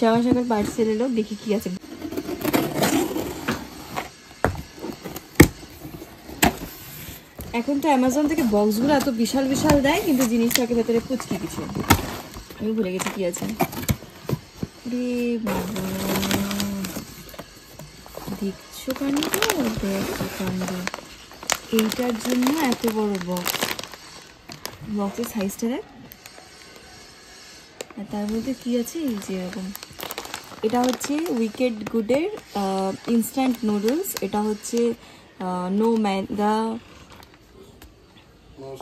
শ্যামা শাকের পার্সেল এলো, দেখি কি আছে। এখন তো অ্যামাজন থেকে বক্সগুলো এত বিশাল বিশাল দেয়, কিন্তু জিনিসটাকে ভেতরে পুচকি কিছু, আমি ভুলে গেছি কি আছে। রে বাবা, দেখছো কাণ্ড, দেখছো কাণ্ড। এইটার জন্য এত বড় বক্স, বক্সের সাইজটা দেখ। আর তার মধ্যে কি আছে, এই যে এরকম। এটা হচ্ছে উইকেড গুডের ইনস্ট্যান্ট নুডলস। এটা হচ্ছে নো ময়দা,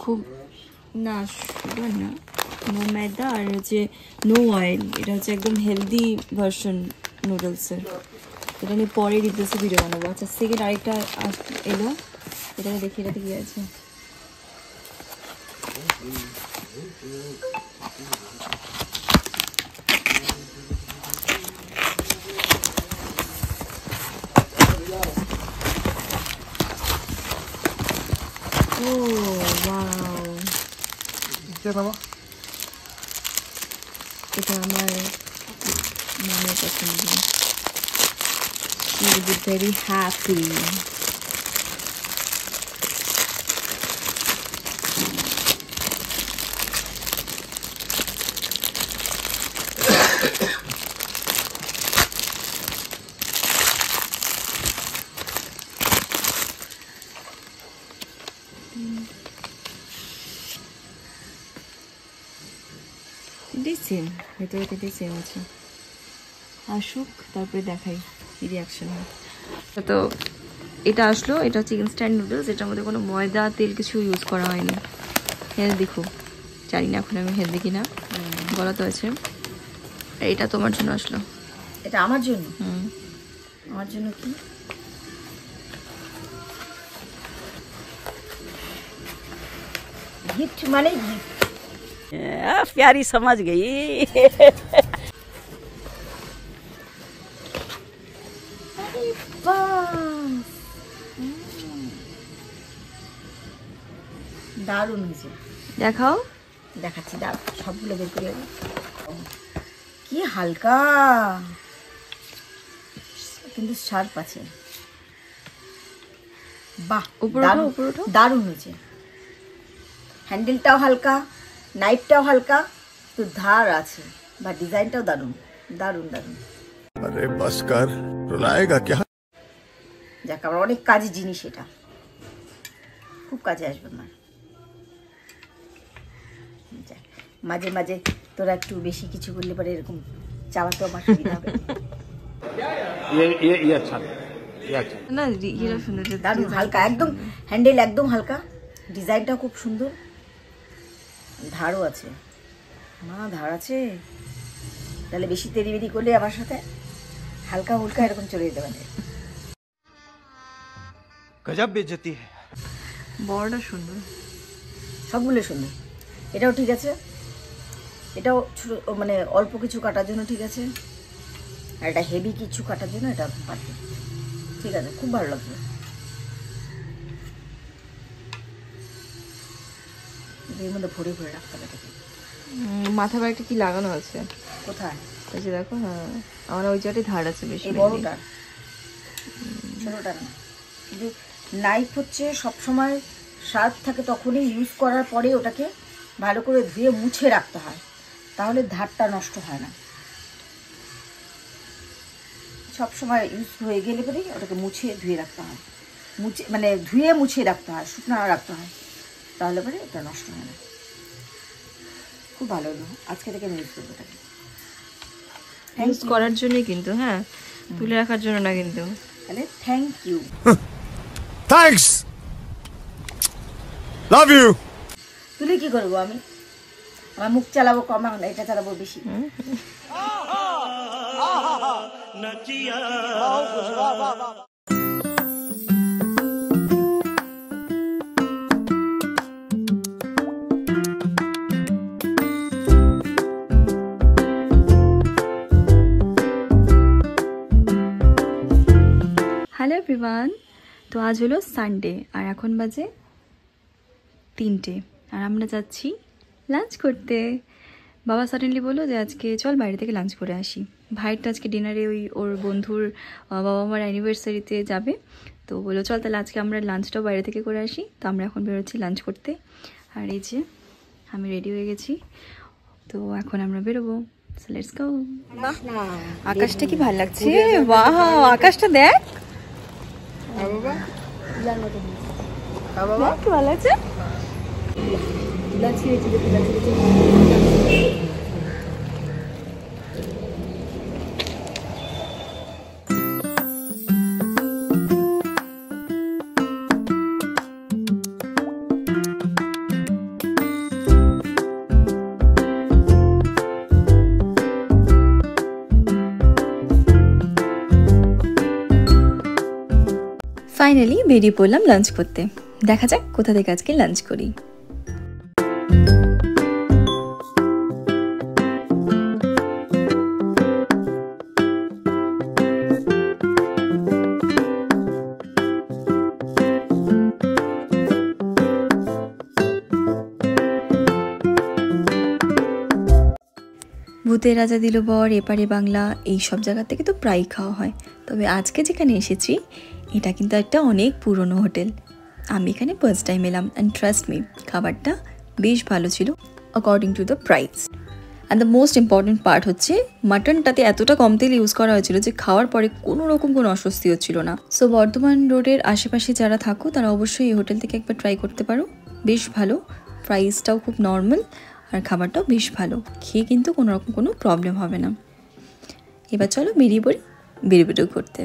খুব না সুগার না, নো ময়দা, আর হচ্ছে নো অয়েল। এটা হচ্ছে একদম হেলদি ভার্সন নুডলসের। এটা নিয়ে পরে ডিটেলসে ভিডিও বানাবো। আচ্ছা, সেকেন্ড আরেকটা এলো, এটাকে দেখি এটাতে কি আছে। ও ওয়াও, এটা আমার মনের পছন্দ। She will be very happy. Same ভেতরে থেকে সেম আছে। আসুক তারপরে দেখাই কি রিয়াকশন হয়। তো এটা আসলো, এটা হচ্ছে ইনস্ট্যান্ট নুডলস। এটার মধ্যে কোনো ময়দা তেল কিছু ইউজ করা হয়নি। হেলদি খুব, জানি না এখন আমি হেলদি কিনা, বলা তো আছে। এটা তোমার জন্য আসলো। এটা আমার জন্য? আমার জন্য কি? गिफ्ट माने प्यारी समझ गई। দারুণ হয়েছে। দেখাও, দেখাচ্ছি, দাঁড়াও সবগুলো বের করে। কি হালকা, কিন্তু শার্প আছে। বাহ, দারুণ হয়েছে। হ্যান্ডেলটাও হালকা, নাইফটাও হালকা, তো ধার আছে, বা ডিজাইনটাও দারুণ দারুণ দারুণ। আরে বাস কর, রুলায়েগা क्या? যাক, আমার অনেক কাজের জিনিস, এটা খুব কাজে আসবে না। মাঝে মাঝে তোরা একটু বেশি কিছু করলে পরে এরকম চাওয়া তো আমার সুবিধা হবে। না এটা সুন্দর, দারুণ হালকা, একদম হ্যান্ডেল একদম হালকা, ডিজাইনটাও খুব সুন্দর, ধারও আছে। মা ধার আছে, তাহলে বেশি তেরি বেরি করলে আমার সাথে হালকা হুলকা এরকম চলে যেতে পারে। গজব বেজতি। বড়টা সুন্দর, সবগুলো সুন্দর। এটাও ঠিক আছে, এটাও ছোট, মানে অল্প কিছু কাটার জন্য ঠিক আছে। আর এটা হেভি কিছু কাটার জন্য এটা পারফেক্ট, ঠিক আছে, খুব ভালো লাগবে। এর মধ্যে ভরে ভরে রাখতে হবে। মাথা একটা কি লাগানো আছে কোথায়? এই যে দেখো। হ্যাঁ, আমার ওই জায়গায় ধার আছে বেশি। বড়টা, ছোটটা না। কিন্তু নাইফ হচ্ছে সবসময় শার্প থাকে, তখনই ইউজ করার পরে ওটাকে ভালো করে ধুয়ে মুছে রাখতে হয়, তাহলে ধারটা নষ্ট হয় না। সবসময় ইউজ হয়ে গেলে পরে ওটাকে মুছে ধুয়ে রাখতে হয়, মানে ধুয়ে মুছে রাখতে হয়, শুকনো রাখতে হয়, তাহলে পরে ওটা নষ্ট হয় না। খুব ভালো হলো, আজকে থেকে আমি ইউজ করবো ওটাকে। ইউজ করার জন্যই কিন্তু, হ্যাঁ, তুলে রাখার জন্য না কিন্তু। তাহলে thank you. Thanks, love you. তুলে কি করবো আমি? আমার মুখ চালাবো কম, এটা চালাবো বেশি। হ্যালো এভরিওয়ান, তো আজ হলো সানডে আর এখন বাজে 3টে, আর আমরা যাচ্ছি লাঞ্চ করতে। বাবা সাডেনলি বললো যে আজকে চল বাইরে থেকে লাঞ্চ করে আসি। ভাইয়ের তো আজকে ডিনারে ওর বন্ধুর বাবা মার অ্যানিভার্সারিতে যাবে, তো বললো চল তাহলে আজকে আমরা লাঞ্চটাও বাইরে থেকে করে আসি। তো আমরা এখন বেরোচ্ছি লাঞ্চ করতে। আর এই যে আমি রেডি হয়ে গেছি, তো এখন আমরা বেরোবো। Let's go. আকাশটা কি ভালো লাগছে, বাহ আকাশটা দেখ, কি ভালো লাগছে। ফাইনালি বেরিয়ে পড়লাম লাঞ্চ করতে। দেখা যাক কোথা থেকে আজকে লাঞ্চ করি। ভূতের রাজা দিল বর, এপারে বাংলা, এই সব জায়গা থেকে তো প্রায় খাওয়া হয়। তবে আজকে যেখানে এসেছি এটা কিন্তু একটা অনেক পুরনো হোটেল। আমি এখানে ফার্স্ট টাইম এলাম অ্যান্ড ট্রাস্ট মি, খাবারটা বেশ ভালো ছিল according to the price. And the most important part হচ্ছে মাটনটাতে এতটা কম তেল ইউজ করা হয়েছিল যে খাওয়ার পরে কোনো রকম কোনো অস্বস্তি হচ্ছিল না। সো বর্ধমান রোডের আশেপাশে যারা থাকো তারা অবশ্যই এই হোটেল থেকে একবার ট্রাই করতে পারো, বেশ ভালো, প্রাইসটাও খুব নর্মাল আর খাবারটাও বেশ ভালো, খেয়ে কিন্তু কোনো রকম কোনো প্রবলেম হবে না। এবার চলো বেরিয়ে পড়ি বেরিয়ে করতে।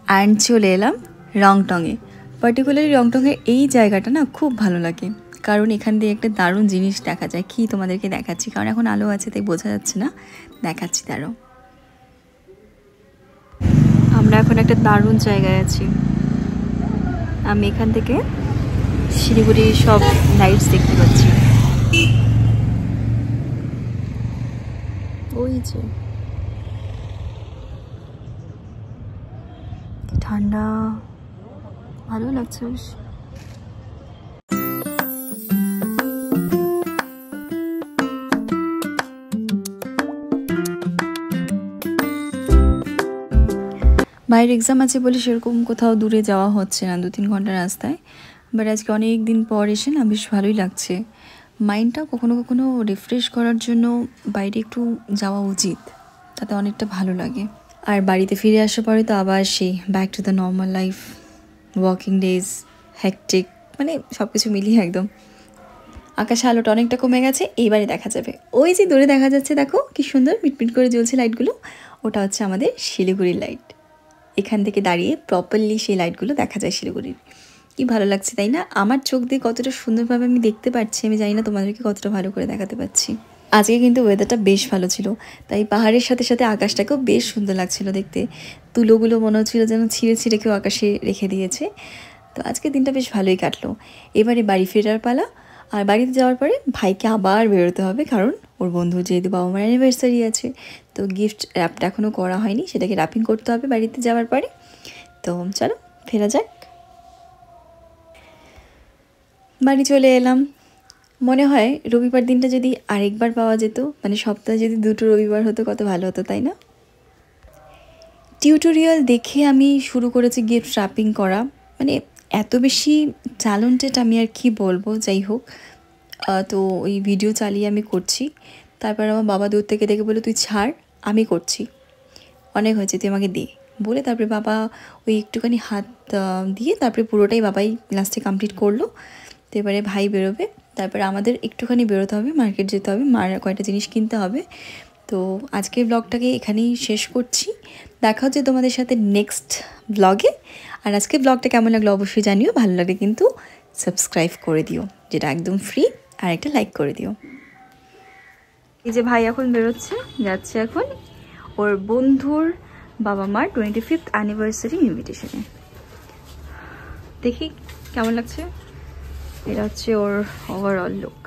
অ্যান্ড চলে এলাম রংটংয়ে। পার্টিকুলারলি রংটংয়ের এই জায়গাটা না খুব ভালো লাগে, কারণ এখান দিয়ে একটা দারুণ জিনিস দেখা যায়। কি তোমাদেরকে দেখাচ্ছি, কারণ এখন আলো আছে তাই বোঝা যাচ্ছে না, দেখাচ্ছি দাঁড়াও। আমরা এখন একটা দারুণ জায়গায় আছি। আমি এখান থেকে শিলিগুড়ির সব লাইটস দেখতে পাচ্ছি। ওই যে ঠান্ডা, ভালো লাগছে বেশ। ভাইয়ের এক্সাম আছে বলে সেরকম কোথাও দূরে যাওয়া হচ্ছে না, 2-3 ঘন্টা রাস্তায়। বাট আজকে অনেক দিন পর এসে না বেশ ভালোই লাগছে। মাইন্ডটা কখনো কখনো রিফ্রেশ করার জন্য বাইরে একটু যাওয়া উচিত, তাতে অনেকটা ভালো লাগে। আর বাড়িতে ফিরে আসার পরে তো আবার সেই back to the normal life, working days, hectic, মানে সব কিছু মিলিয়ে একদম। আকাশে আলোটা অনেকটা কমে গেছে, এইবারে দেখা যাবে। ওই যে দূরে দেখা যাচ্ছে, দেখো কি সুন্দর মিটমিট করে জ্বলছে লাইটগুলো, ওটা হচ্ছে আমাদের শিলিগুড়ির লাইট। এখান থেকে দাঁড়িয়ে প্রপারলি সেই লাইটগুলো দেখা যায় শিলিগুড়ির। কি ভালো লাগছে তাই না? আমার চোখ দিয়ে কতটা সুন্দরভাবে আমি দেখতে পাচ্ছি, আমি জানি না তোমাদেরকে কতটা ভালো করে দেখাতে পারছি। আজকে কিন্তু ওয়েদারটা বেশ ভালো ছিল, তাই পাহাড়ের সাথে সাথে আকাশটাকেও বেশ সুন্দর লাগছিল দেখতে। তুলোগুলো মনে হচ্ছিল যেন ছিঁড়ে ছিঁড়ে কেউ আকাশে রেখে দিয়েছে। তো আজকে দিনটা বেশ ভালোই কাটলো। এবারে বাড়ি ফেরার পালা। আর বাড়িতে যাওয়ার পরে ভাইকে আবার বেরোতে হবে, কারণ ওর বন্ধুর যেহেতু বাবা মার অ্যানিভার্সারি আছে, তো গিফট র্যাপটা এখনও করা হয়নি, সেটাকে র্যাপিং করতে হবে বাড়িতে যাওয়ার পরে। তো চলো ফেরা যাক। বাড়ি চলে এলাম। মনে হয় রবিবার দিনটা যদি আরেকবার পাওয়া যেত, মানে সপ্তাহে যদি 2টো রবিবার হতো কত ভালো হতো, তাই না? টিউটোরিয়াল দেখে আমি শুরু করেছি গিফট র্যাপিং করা, মানে এত বেশি ট্যালেন্টেড আমি আর কি বলবো। যাই হোক, তো ওই ভিডিও চালিয়ে আমি করছি। তারপর আমার বাবা দূর থেকে দেখে বলে তুই ছাড়, আমি করছি, অনেক হয়েছে, তুই আমাকে দে। বলে তারপরে বাবা ওই একটুখানি হাত দিয়ে তারপরে পুরোটাই বাবাই লাস্টে কমপ্লিট করলো। তো এবারে ভাই বেরোবে, তারপরে আমাদের একটুখানি বেরোতে হবে, মার্কেট যেতে হবে, মার কয়েকটা জিনিস কিনতে হবে। তো আজকের ব্লগটাকে এখানেই শেষ করছি, দেখা হচ্ছে তোমাদের সাথে নেক্সট ব্লগে। আর আজকের ব্লগটা কেমন লাগলো অবশ্যই জানিও, ভালো লাগে কিন্তু সাবস্ক্রাইব করে দিও, যেটা একদম ফ্রি, আর একটা লাইক করে দিও। এই যে ভাই এখন বেরোচ্ছে, যাচ্ছে এখন ওর বন্ধুর বাবা মার 25th অ্যানিভার্সারি ইনভিটেশনে। দেখি কেমন লাগছে। এটা হচ্ছে ওর ওভারঅল লুক।